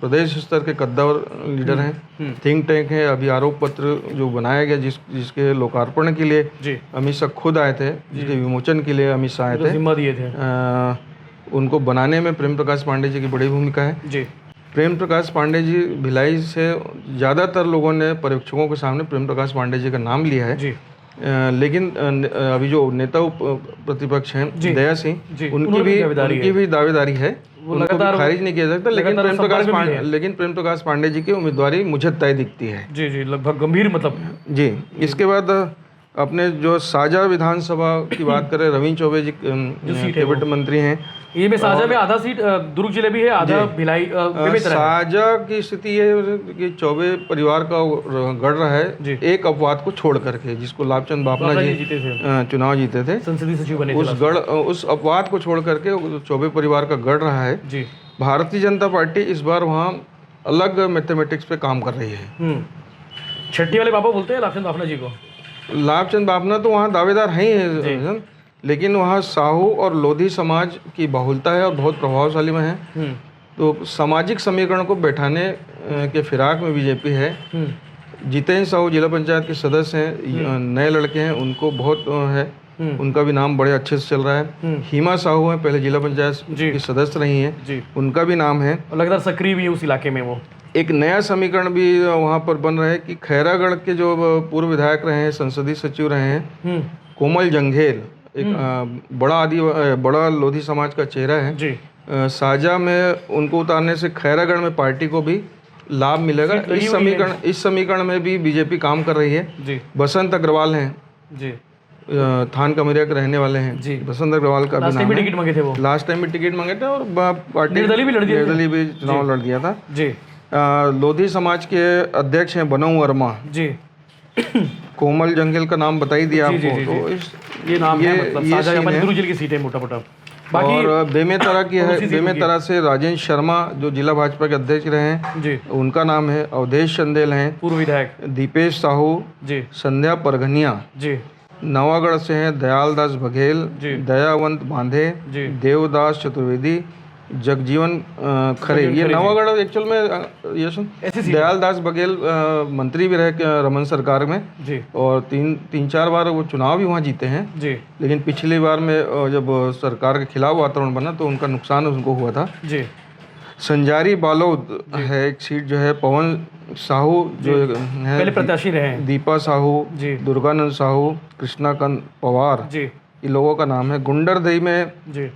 Speaker 1: प्रदेश स्तर के कद्दावर लीडर हैं, थिंक टैंक है। अभी आरोप पत्र जो बनाया गया जिसके लोकार्पण के लिए अमित शाह खुद आए थे, जिसके विमोचन के लिए अमित शाह आए थे,
Speaker 2: जिम्मा दिए थे।
Speaker 1: उनको बनाने में प्रेम प्रकाश पांडे जी की बड़ी भूमिका है।
Speaker 2: जी।
Speaker 1: प्रेम प्रकाश पांडे जी भिलाई से ज़्यादातर लोगों ने पर्यवेक्षकों के सामने प्रेम प्रकाश पांडे जी का नाम लिया है।
Speaker 2: जी।
Speaker 1: लेकिन अभी जो नेता प्रतिपक्ष हैं दया सिंह, उनकी भी दावेदारी है, उनको भी खारिज नहीं किया सकता। लेकिन प्रेम प्रकाश पांडे जी की उम्मीदवारी मुझे तय दिखती है।
Speaker 2: जी जी, लगभग गंभीर मतलब।
Speaker 1: जी। इसके बाद अपने जो साजा विधानसभा की बात करें, रविंद्र चौबे जी कैबिनेट मंत्री हैं। ये में साजा में आधा सीट दुर्ग जिले भी है, आधा भिलाई। साजा की स्थिति ये है कि चौबे परिवार का गढ़ रहा है एक अपवाद को छोड़ करके, जिसको लाभचंद बाफना जी चुनाव जीते थे, संसदीय सचिव बने। उस अपवाद को छोड़ करके चौबे परिवार का गढ़ रहा है जी। भारतीय जनता पार्टी इस बार वहाँ अलग मैथमेटिक्स पे काम कर रही है।
Speaker 2: छठी वाले पापा बोलते हैं लाभचंद बाफना जी को।
Speaker 1: लाभचंद बाफना तो वहाँ दावेदार हैं, लेकिन वहाँ साहू और लोधी समाज की बहुलता है और बहुत प्रभावशाली में है। तो सामाजिक समीकरण को बैठाने के फिराक में बीजेपी है। जितेंद्र साहू जिला पंचायत के सदस्य हैं, नए लड़के हैं, उनको बहुत है, उनका भी नाम बड़े अच्छे से चल रहा है। हिमा साहू हैं, पहले जिला पंचायत की सदस्य रही हैं, उनका भी नाम है,
Speaker 2: लगातार सक्रिय भी है उस इलाके में। वो
Speaker 1: एक नया समीकरण भी वहाँ पर बन रहा है कि खैरागढ़ के जो पूर्व विधायक रहे हैं, संसदीय सचिव रहे हैं, कोमल जंघेल, एक बड़ा लोधी समाज का चेहरा है जी। साजा में उनको उतारने से खैरागढ़ में पार्टी को भी लाभ मिलेगा। इस समीकरण में भी बीजेपी काम कर रही है जी। बसंत अग्रवाल हैं जी, थान कमरिया के रहने वाले हैं जी। बसंत अग्रवाल का भी नाम है। टिकट मांगे थे वो, लास्ट टाइम भी टिकट मांगे थे और पार्टी निर्दलीय भी चुनाव लड़ दिया था जी। लोधी समाज के अध्यक्ष हैं बनऊ वर्मा जी। कोमल जंगल का नाम बता ही दिया आपको। तो
Speaker 2: ये नाम है, मतलब साझा दुर्ग जिले की सीट है मोटा-मोटा।
Speaker 1: बाकी और बेमेतरा की है, बेमेतरा से राजेंद्र शर्मा जो जिला भाजपा के अध्यक्ष रहे हैं जी, उनका नाम है। अवधेश चंदेल हैं
Speaker 2: पूर्व विधायक। दीपेश
Speaker 1: साहू जी। संध्या परघनिया जी। नवागढ़ से हैं दयाल दास बघेल, दयावंत बांधे, देवदास चतुर्वेदी, जगजीवन खरे। ये नवागढ़ एक्चुअल में ये दयाल दास बघेल मंत्री भी रहे रमन सरकार में जी, और तीन चार बार वो चुनाव भी वहाँ जीते हैं जी। लेकिन पिछली बार में जब सरकार के खिलाफ वातावरण बना तो उनका नुकसान उनको हुआ था जी। संजारी बालोद है एक सीट जो है, पवन साहू जो है पहले प्रत्याशी रहे, दीपा साहू, दुर्गानंद साहू, कृष्णाकांत पवार जी, ये लोगों का नाम है। गुंडरदही में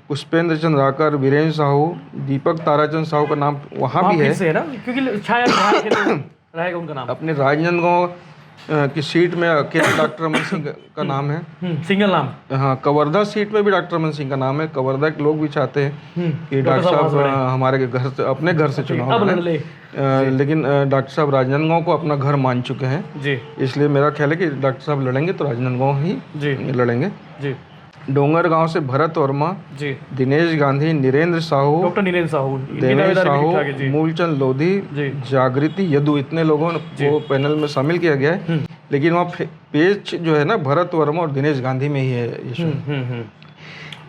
Speaker 1: पुष्पेंद्र चंद्राकर, वीरेंद्र साहू, दीपक ताराचंद साहू का नाम वहाँ भी है ना, क्योंकि छाया रहेगा उनका नाम। अपने राजनांदगांव की सीट में अकेले डॉक्टर रमन सिंह का नाम है, सिंगल नाम। हाँ, कवर्धा सीट में भी डॉक्टर रमन सिंह का नाम है। कवर्धा के लोग भी चाहते हैं कि डॉक्टर साहब हमारे घर से, अपने घर से चुनाव लड़े, लेकिन डॉक्टर साहब राजनांदगांव को अपना घर मान चुके हैं जी। इसलिए मेरा ख्याल है कि डॉक्टर साहब लड़ेंगे तो राजनांदगांव ही लड़ेंगे जी। डोंगरगांव से भरत वर्मा जी, दिनेश गांधी, नीरेंद्र साहू, डॉक्टर नीरेंद्र साहू, देवेश साहू, मूलचंद लोधी, जागृति यदु, इतने लोगों को पैनल में शामिल किया गया है। लेकिन वहाँ पेच जो है ना भरत वर्मा और दिनेश गांधी में ही है।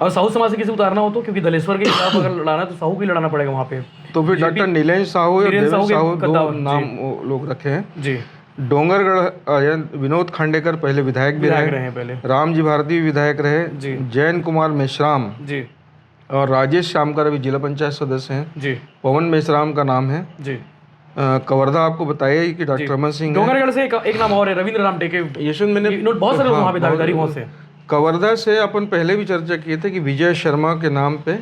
Speaker 2: और साहू समाज से किसी उतारना हो तो, क्योंकि दलेश्वर के खिलाफ अगर लड़ाना तो साहू को लड़ाना पड़ेगा वहाँ पे, तो फिर डॉक्टर नीलेश साहू और देवेश साहू दो नाम लोग रखे हैं जी। डोंगरगढ़ विनोद खांडेकर पहले विधायक भी रहे पहले, रामजी भारती भी विधायक रहे जी। जैन कुमार मेश्राम जी, और राजेश श्यामकर अभी जिला पंचायत सदस्य हैं जी। पवन मेश्राम का नाम है जी। कवर्धा आपको बताया कि डॉक्टर रमन सिंह। डोंगरगढ़ से एक नाम और है, रविंद्र राम टेके।
Speaker 1: यशवंत मैंने
Speaker 2: बहुत सारे वहाँ पे दावेदारी वहाँ से।
Speaker 1: कवर्धा से अपन पहले भी चर्चा किए थे कि विजय शर्मा के नाम पे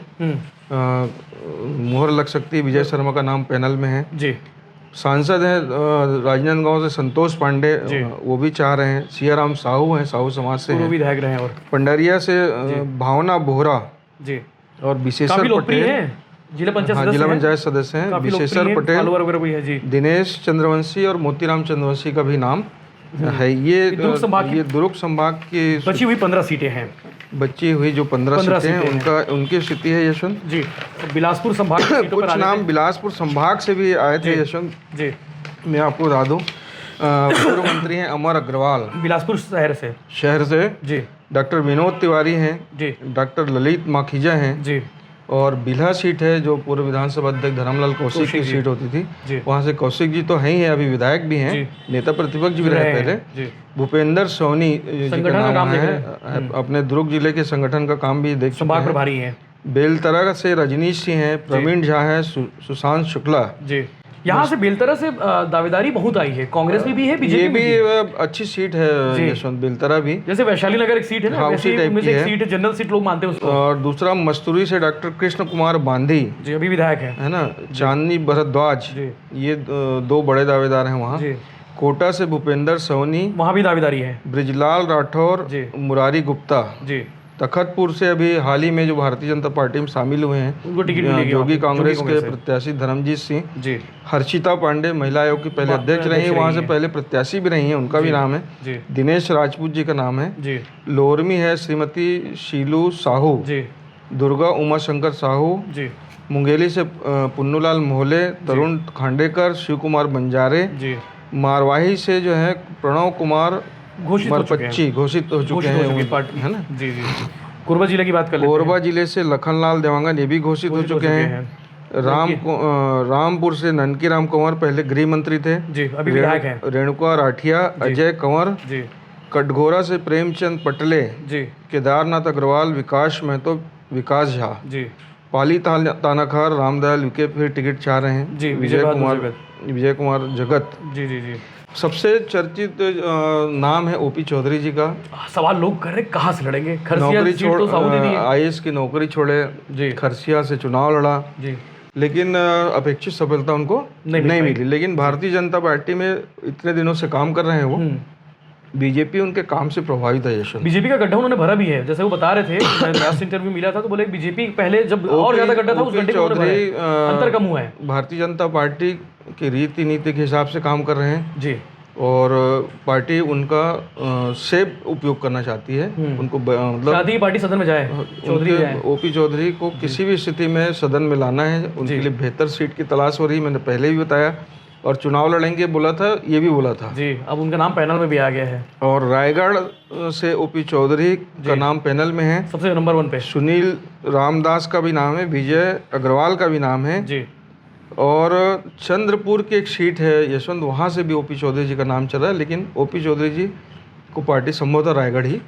Speaker 1: मुहर लग सकती है। विजय शर्मा का नाम पैनल में है जी। सांसद हैं राजनांदगांव से संतोष पांडे, वो भी चाह रहे हैं। सियाराम साहू हैं, साहू समाज से विधायक रहे हैं। और पंडरिया से भावना बोहरा जी, और विशेषर पटेल जिला पंचायत सदस्य हैं। विशेषर पटेल, दिनेश चंद्रवंशी और मोतीराम चंद्रवंशी का भी नाम है। ये दुर्ग संभाग की
Speaker 2: बची हुई 15 सीटें हैं।
Speaker 1: बची हुई जो 15 सीटें हैं उनकी स्थिति है यशवंत जी।
Speaker 2: बिलासपुर संभाग
Speaker 1: कुछ नाम बिलासपुर संभाग से भी आए थे यशवंत जी। मैं आपको बता दूं, पूर्व मंत्री हैं अमर अग्रवाल, बिलासपुर शहर से जी। डॉक्टर विनोद तिवारी हैं जी। डॉक्टर ललित माखीजा हैं जी। और बिल्हा सीट है जो पूर्व विधानसभा अध्यक्ष धर्मलाल कौशिक की सीट होती थी, वहाँ से कौशिक जी तो हैं ही है, अभी विधायक भी हैं, नेता प्रतिपक्ष भी रहे पहले। भूपेंद्र सोनी जी का नाम है, अपने दुर्ग जिले के संगठन का काम भी देख संभाग प्रभारी हैं। बेलतरा से रजनीश सिंह है, प्रवीण झा है, सुशांत शुक्ला
Speaker 2: जी। यहाँ से बेलतरा से दावेदारी बहुत आई है, कांग्रेस में भी है, बीजेपी
Speaker 1: ये
Speaker 2: में
Speaker 1: भी अच्छी सीट है यशवंत बेलतरा भी।
Speaker 2: जैसे वैशाली नगर एक सीट है ना,
Speaker 1: उसी टाइप की
Speaker 2: एक सीट है, जनरल सीट लोग मानते हैं उसको।
Speaker 1: और दूसरा मस्तूरी से डॉक्टर कृष्ण कुमार बांधी
Speaker 2: जी, अभी विधायक
Speaker 1: है ना, चांदनी भरद्वाज, ये दो बड़े दावेदार हैं वहाँ। कोटा से भूपेंद्र सोनी, वहाँ
Speaker 2: भी दावेदारी है।
Speaker 1: ब्रिजलाल राठौर, मुरारी गुप्ता
Speaker 2: जी।
Speaker 1: तखतपुर से अभी हाल ही में जो भारतीय जनता पार्टी में शामिल हुए हैं,
Speaker 2: उनको टिकट मिलेगी,
Speaker 1: जोगी कांग्रेस के प्रत्याशी धर्मजीत सिंह जी। हर्षिता पांडे महिला आयोग की पहले अध्यक्ष रही है, वहाँ से पहले प्रत्याशी भी रही हैं, उनका भी नाम है जी। दिनेश राजपूत जी का नाम है जी। लोरमी है श्रीमती शीलू साहू जी। दुर्गा उमा शंकर साहू जी। मुंगेली से पुन्नूलाल मोहले, तरुण खांडेकर, शिव कुमार बंजारे जी। मारवाही से जो है प्रणव कुमार घोषित हो चुके हैं है ना
Speaker 2: जी जी। कोरबा जिले की बात कर लेते हैं।
Speaker 1: कोरबा जिले से लखनलाल देवांगन ये भी घोषित हो चुके हैं। रामपुर से ननकी राम कंवर पहले गृह मंत्री थे
Speaker 2: जी, अभी विधायक हैं।
Speaker 1: रेणुका राठिया, अजय कंवर जी। कटघोरा से प्रेमचंद पटले जी। केदारनाथ अग्रवाल, विकास महतो, विकास झा जी। पाली तानाखार रामदयाल विके फिर टिकट चाह रहे हैं जी। विजय कुमार जगत जी जी जी। सबसे चर्चित नाम है ओपी चौधरी जी का।
Speaker 2: सवाल लोग कर रहे कहाँ से लड़ेंगे,
Speaker 1: नौकरी छोड़ IAS की नौकरी छोड़े जी, खरसिया से चुनाव लड़ा जी, लेकिन अपेक्षित सफलता उनको नहीं मिली। लेकिन भारतीय जनता पार्टी में इतने दिनों से काम कर रहे हैं वो, बीजेपी उनके काम से प्रभावित है। यशवंत
Speaker 2: बीजेपी का गड्ढा उन्होंने भरा भी है, जैसे वो बता रहे थे, लास्ट इंटरव्यू मिला था तो बोले बीजेपी पहले जब और ज्यादा गड्ढा था उस गड्ढे में अंतर कम हुआ है।
Speaker 1: भारतीय जनता पार्टी की रीति नीति के हिसाब से काम कर रहे हैं जी, और पार्टी उनका सेफ उपयोग करना चाहती है। उनको मतलब
Speaker 2: पार्टी सदन में जाए, चौधरी
Speaker 1: ओपी चौधरी को किसी भी स्थिति में सदन में लाना है, उनके लिए बेहतर सीट की तलाश हो रही, मैंने पहले भी बताया, और चुनाव लड़ेंगे बोला था, ये भी बोला था
Speaker 2: जी। अब उनका नाम पैनल में भी आ गया है,
Speaker 1: और रायगढ़ से ओपी चौधरी का नाम पैनल में है,
Speaker 2: सबसे नंबर 1 पे।
Speaker 1: सुनील रामदास का भी नाम है, विजय अग्रवाल का भी नाम है जी। और चंद्रपुर की एक सीट है यशवंत, वहाँ से भी ओपी चौधरी जी का नाम चल रहा है, लेकिन ओपी चौधरी जी को पार्टी संभवतः रायगढ़ ही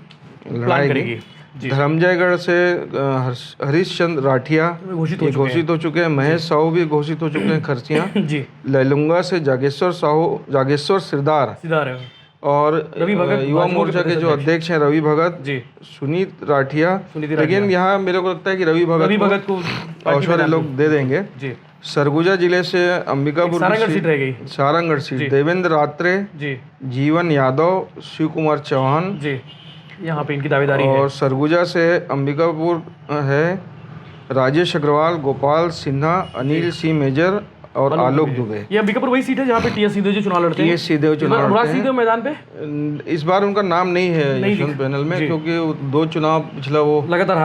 Speaker 1: लड़ाएगी। धर्मजयगढ़ से हरीश चंद्र राठिया घोषित हो चुके हैं, महेश साहू भी घोषित हो चुके हैं, खरसिया जी। लैलुंगा से जागेश्वर सिरदार और युवा मोर्चा के जो अध्यक्ष हैं रवि भगत जी, सुनीत राठिया। लेकिन यहाँ मेरे को लगता है कि रवि भगत को अवसर लोग दे देंगे जी। सरगुजा जिले से अंबिकापुर सारंगढ़ सीट देवेंद्र रात्रे जी, जीवन यादव, शिव कुमार चौहान जी, यहाँ पे इनकी दावेदारी है। और सरगुजा से अंबिकापुर है राजेश अग्रवाल, गोपाल सिन्हा, अनिल सिंह मेजर और आलोक दुबे। ये
Speaker 2: अंबिकापुर वही सीट है जहाँ पे टीएस सिद्धू चुनाव लड़ते हैं।
Speaker 1: सीधे चुनाव लड़ते हैं
Speaker 2: मैदान पे।
Speaker 1: इस बार उनका नाम नहीं है यशवंत पैनल में, क्योंकि 2 चुनाव पिछला वो लगातार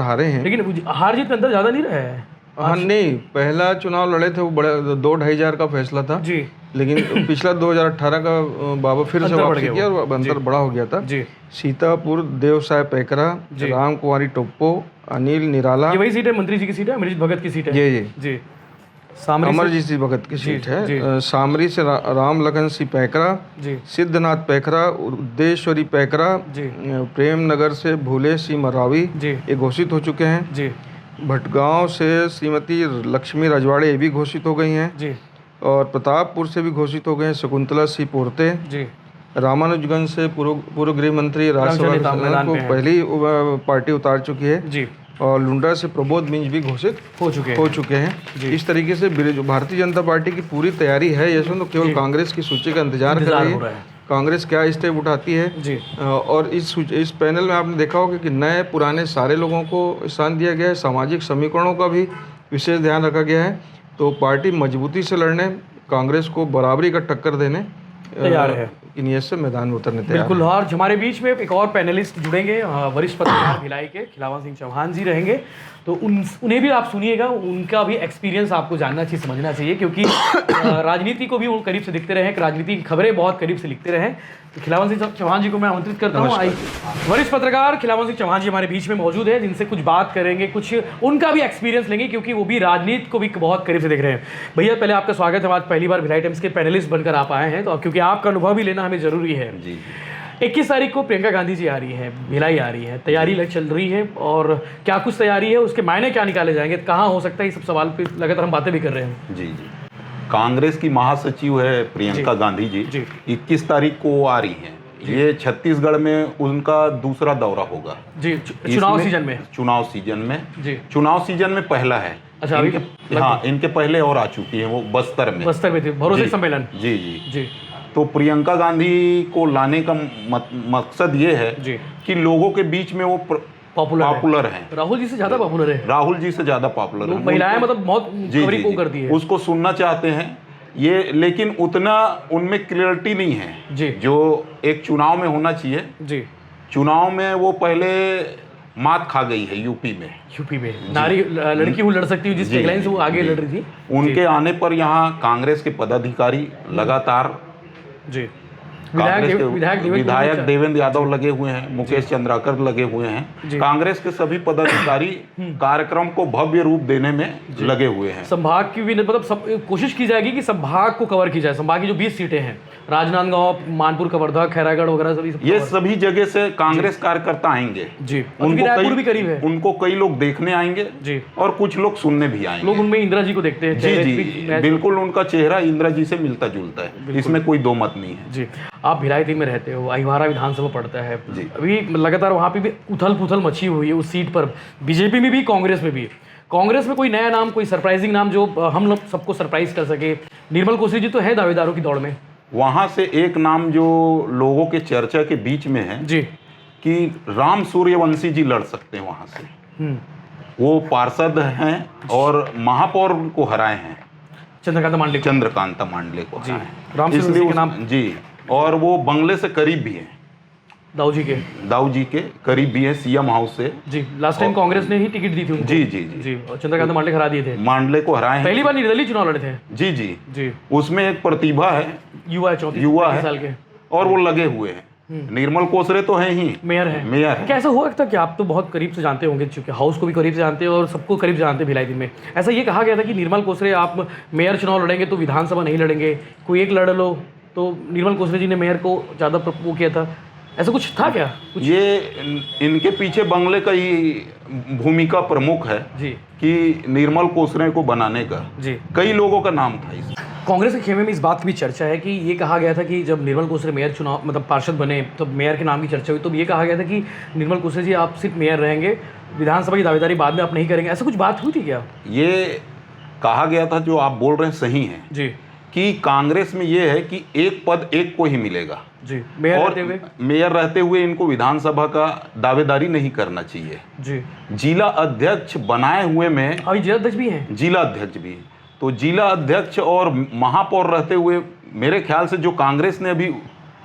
Speaker 1: हारे हैं।
Speaker 2: लेकिन हार जीत में अंदर ज्यादा नहीं रहा है।
Speaker 1: हाँ नहीं, पहला चुनाव लड़े थे वो बड़े 2-2.5 हज़ार का फैसला था जी, लेकिन पिछला 2018 का बाबा फिर से वापसी किया और अंतर बड़ा हो गया था जी। सीतापुर देवसाय पैकरा, राम कुमारी टोप्पो, अनिल निराला, ये
Speaker 2: वही सीट है, मंत्री जी की सीट है, अमरजीत भगत की सीट है जी।
Speaker 1: अमरजीत सिंह भगत की सीट है। सामरी से राम लखन सिंह पैकरा जी, सिद्धनाथ पैकरा, उद्देश्वरी पैकरा जी, प्रेम नगर से भूले सिंह मरावी ये घोषित हो चुके हैं जी। भटगांव से श्रीमती लक्ष्मी रजवाड़े ये भी घोषित हो गई हैं जी, और प्रतापपुर से भी घोषित हो गए हैं शकुंतला सिंह पोर्ते जी। रामानुजगंज से पूर्व गृह मंत्री राज्यसभा को पहली पार्टी उतार चुकी है जी, और लुंडा से प्रबोध मिंज भी घोषित हो चुके हैं। इस तरीके से भारतीय जनता पार्टी की पूरी तैयारी है यशवंत, तो केवल कांग्रेस की सूची का इंतजार कर रही है, कांग्रेस क्या स्टेप उठाती है जी। और इस पैनल में आपने देखा होगा कि नए पुराने सारे लोगों को स्थान दिया गया है, सामाजिक समीकरणों का भी विशेष ध्यान रखा गया है, तो पार्टी मजबूती से लड़ने, कांग्रेस को बराबरी का टक्कर देने तैयार है, नियत से मैदान में उतरने तैयार।
Speaker 2: बिल्कुल। और हमारे बीच में एक और पैनलिस्ट जुड़ेंगे, वरिष्ठ पत्रकार भिलाई के खिलावन सिंह चौहान जी रहेंगे, तो उन्हें भी आप सुनिएगा, उनका भी एक्सपीरियंस आपको जानना चाहिए, समझना चाहिए, क्योंकि राजनीति को भी वो करीब से दिखते रहे, राजनीति की खबरें बहुत करीब से लिखते रहे। तो खिलावन सिंह चौहान जी को मैं आमंत्रित करता हूँ। वरिष्ठ पत्रकार खिलावन सिंह चौहान जी हमारे बीच में मौजूद है, जिनसे कुछ बात करेंगे, कुछ उनका भी एक्सपीरियंस लेंगे, क्योंकि वो भी राजनीति को भी बहुत करीब से देख रहे हैं। भैया पहले आपका स्वागत है, आज पहली बार भिलाई टाइम्स के पैनलिस्ट बनकर आप आए हैं, तो क्योंकि आपका अनुभव भी लेना हमें ज़रूरी है जी। 21 तारीख को प्रियंका गांधी जी आ रही है, भिलाई आ रही है, तैयारी चल रही है और क्या कुछ तैयारी है, उसके मायने क्या निकाले जाएंगे, कहाँ हो सकता है, ये सब सवाल पे लगातार हम बातें भी कर रहे हैं।
Speaker 3: जी जी, कांग्रेस की महासचिव है प्रियंका गांधी जी, 21 तारीख को वो आ रही हैं। ये छत्तीसगढ़ में उनका दूसरा दौरा होगा
Speaker 2: जी, चुनाव सीजन में।
Speaker 3: चुनाव सीजन में
Speaker 2: जी,
Speaker 3: चुनाव सीजन में पहला है।
Speaker 2: अच्छा, अभी
Speaker 3: हाँ, इनके पहले और आ चुकी हैं, वो बस्तर में
Speaker 2: थे, भरोसे सम्मेलन।
Speaker 3: जी जी जी। तो प्रियंका गांधी को लाने का मकसद ये है कि लोगों के बीच में वो पॉपुलर हैं।
Speaker 2: राहुल जी से ज्यादा पॉपुलर है।
Speaker 3: राहुल जी से ज्यादा पॉपुलर है।
Speaker 2: महिलाएं मतलब बहुत कवरिंग को कर दी है।
Speaker 3: उसको सुनना चाहते हैं ये, लेकिन उतना उनमें क्लियरिटी नहीं है
Speaker 2: जी,
Speaker 3: जो एक चुनाव में होना चाहिए जी। चुनाव में वो पहले मात खा गई है यूपी में
Speaker 2: नारी लड़की वो लड़ सकती है, जिस टैगलाइन से वो आगे लड़ रही थी।
Speaker 3: उनके आने पर यहाँ कांग्रेस के पदाधिकारी लगातार
Speaker 2: जी,
Speaker 3: विधायक देवेंद्र यादव लगे हुए हैं, मुकेश चंद्राकर लगे हुए हैं। कांग्रेस के सभी पदाधिकारी कार्यक्रम को भव्य रूप देने में लगे हुए हैं।
Speaker 2: संभाग की भी मतलब कोशिश की जाएगी कि संभाग को कवर की जाए। संभाग की जो 20 सीटें हैं, राजनांदगांव, मानपुर, कवर्धा, खैरागढ़ वगैरह,
Speaker 3: ये सभी जगह से कांग्रेस कार्यकर्ता आएंगे
Speaker 2: जी। उनको भी करीब है,
Speaker 3: उनको कई लोग देखने आएंगे जी, और कुछ लोग सुनने भी आएंगे।
Speaker 2: लोग उनमें इंदिरा जी को देखते हैं।
Speaker 3: जी जी, बिल्कुल उनका चेहरा इंदिरा जी से मिलता जुलता है, इसमें कोई दो मत नहीं है
Speaker 2: जी। आप भिलाई में रहते हो, अहिवारा विधानसभा पड़ता है, अभी लगातार वहाँ पे भी उथल पुथल मची हुई है उस सीट पर, बीजेपी में भी, कांग्रेस में भी। कांग्रेस में कोई नया नाम, कोई सरप्राइजिंग नाम जो हम लोग सबको सरप्राइज कर सके? निर्मल कोसरी जी तो है दावेदारों की दौड़ में।
Speaker 3: वहाँ से एक नाम जो लोगों के चर्चा के बीच में है
Speaker 2: जी,
Speaker 3: कि राम सूर्यवंशी जी लड़ सकते हैं वहाँ से। वो पार्षद हैं और महापौर को हराए हैं, चंद्रकांता मांडले को हराए, इसलिए के नाम जी। और वो बंगले से करीब भी हैं, दाऊ जी के करीब भी है, सीएम हाउस से जी।
Speaker 2: लास्ट टाइम कांग्रेस ने ही टिकट दी थी उनको।
Speaker 3: जी जी जी
Speaker 2: जी, चंद्रकांत मांडले हरा दिए थे,
Speaker 3: मांडले को हराए हैं।
Speaker 2: पहली बार निर्दलीय चुनाव लड़े थे
Speaker 3: जी जी जी। उसमें एक प्रतिभा है, युवा 34 साल के, और वो लगे हुए हैं। निर्मल कोसरे तो हैं ही, मेयर है।
Speaker 2: क्या ऐसा हुआ था कि आप तो बहुत करीब से जानते होंगे, चूंकि हाउस को भी करीब से जानते हैं और सबको करीब से जानते हैं भिलाई में, ऐसा ये कहा गया था कि निर्मल कोसरे आप मेयर चुनाव लड़ेंगे तो विधानसभा नहीं लड़ेंगे, कोई एक लड़ लो, तो निर्मल कोसरे जी ने मेयर को ज़्यादा वो किया था, ऐसा कुछ था क्या? कुछ
Speaker 3: ये इनके पीछे बंगले का ही भूमिका प्रमुख है जी, कि निर्मल कोसरे को बनाने का जी कई लोगों का नाम था। इस
Speaker 2: कांग्रेस के खेमे में इस बात की भी चर्चा है कि ये कहा गया था कि जब निर्मल कोसरे मेयर चुनाव मतलब पार्षद बने तो मेयर के नाम की चर्चा हुई, तो ये कहा गया था कि निर्मल कोसरे जी आप सिर्फ मेयर रहेंगे, विधानसभा की दावेदारी बाद में आप नहीं करेंगे, ऐसा कुछ बात हुई थी क्या?
Speaker 3: ये कहा गया था, जो आप बोल रहे हैं सही है जी, कि कांग्रेस में ये है कि एक पद एक को ही मिलेगा जी, मेयर रहते हुए इनको विधानसभा का दावेदारी नहीं करना चाहिए जी। जिला अध्यक्ष बनाए हुए में
Speaker 2: अभी जिला अध्यक्ष भी हैं,
Speaker 3: जिला अध्यक्ष भी, तो जिला अध्यक्ष और महापौर रहते हुए मेरे ख्याल से जो कांग्रेस ने अभी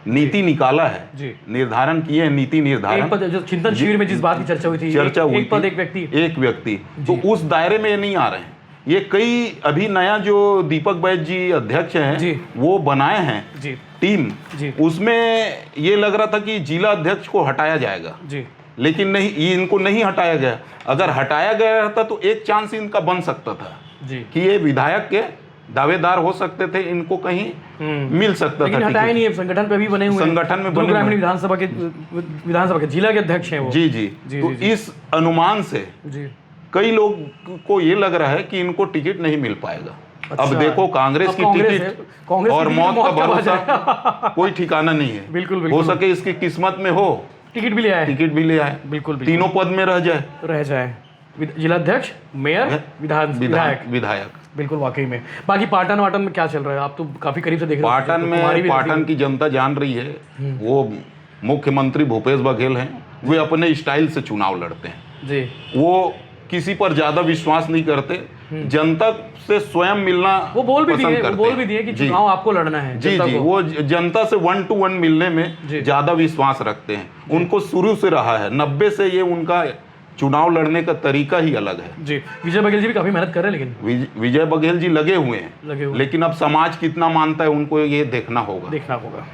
Speaker 3: नीति निकाला है जी, निर्धारण किए हैं, नीति निर्धारण,
Speaker 2: जो चिंतन शिविर में जिस बात की चर्चा हुई थी, एक पद एक व्यक्ति,
Speaker 3: तो उस दायरे में ये नहीं आ रहे हैं। ये कई अभी नया जो दीपक बैज जी अध्यक्ष हैं वो बनाए हैं जी, टीम जी, उसमें ये लग रहा था कि जिला अध्यक्ष को हटाया जाएगा जी, लेकिन नहीं, इनको नहीं हटाया गया। अगर हटाया गया रहता तो एक चांस इनका बन सकता था जी, कि ये विधायक के दावेदार हो सकते थे, इनको कहीं मिल सकता था।
Speaker 2: हटाया नहीं है, संगठन पे भी बने हुए,
Speaker 3: संगठन में बने
Speaker 2: ग्रामीण विधानसभा के जिला के अध्यक्ष हैं वो
Speaker 3: जी जी। तो इस अनुमान से जी कई लोग को ये लग रहा है कि इनको टिकट नहीं मिल पाएगा। अच्छा, अब देखो कांग्रेस की टिकट और मौत का भरोसा कोई ठिकाना नहीं है। बिल्कुल हो सके इसकी किस्मत में हो
Speaker 2: टिकट भी ले आए, बिल्कुल
Speaker 3: तीनों पद में रह जाए,
Speaker 2: जिला अध्यक्ष, मेयर,
Speaker 3: विधायक।
Speaker 2: बिल्कुल, वाकई में। बाकी पाटन वाटन में क्या चल रहा है? आप तो काफी करीब से देख रहे
Speaker 3: हैं। पाटन की जनता जान रही है, वो मुख्यमंत्री भूपेश बघेल हैं, वे अपने स्टाइल से चुनाव लड़ते हैं जी, वो किसी पर ज्यादा विश्वास नहीं करते, जनता से स्वयं मिलना
Speaker 2: वो बोल भी दिए कि चुनाव आपको लड़ना है
Speaker 3: जी जी। वो जनता से 1 to 1 मिलने में ज्यादा विश्वास रखते हैं, उनको शुरू से रहा है, 90 से ये उनका चुनाव लड़ने का तरीका ही अलग है
Speaker 2: जी। विजय बघेल जी भी काफी मेहनत कर रहे हैं, लेकिन
Speaker 3: विजय बघेल जी लगे हुए हैं, लेकिन अब समाज कितना मानता है उनको ये देखना होगा।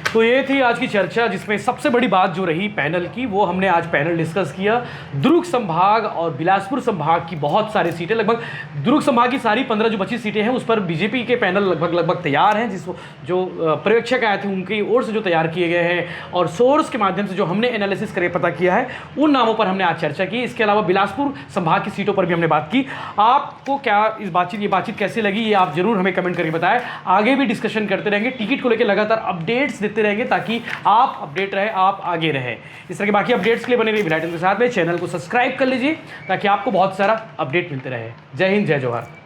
Speaker 2: तो ये थी आज की चर्चा, जिसमें सबसे बड़ी बात जो रही पैनल की, वो हमने आज पैनल डिस्कस किया। दुर्ग संभाग और बिलासपुर संभाग की बहुत सारी सीटें, लगभग दुर्ग संभाग की सारी 15 जो 25 सीटें हैं उस पर बीजेपी के पैनल लगभग तैयार हैं, जो पर्यवेक्षक आए थे उनकी ओर से जो तैयार किए गए हैं और सोर्स के माध्यम से जो हमने एनालिसिस करके पता किया है, उन नामों पर हमने आज चर्चा की। इसके अलावा बिलासपुर संभाग की सीटों पर भी हमने बात की। आपको क्या ये बातचीत कैसी लगी, ये आप जरूर हमें कमेंट करके बताएं। आगे भी डिस्कशन करते रहेंगे, टिकट को लेकर लगातार अपडेट्स देते रहेंगे ताकि आप अपडेट रहे, आप आगे रहे। इस तरह के बाकी अपडेट्स के लिए बने रहिए बिल आइटम के साथ में। चैनल को सब्सक्राइब कर लीजिए ताकि आपको बहुत सारा अपडेट मिलते रहे। जय हिंद, जय जवाहर।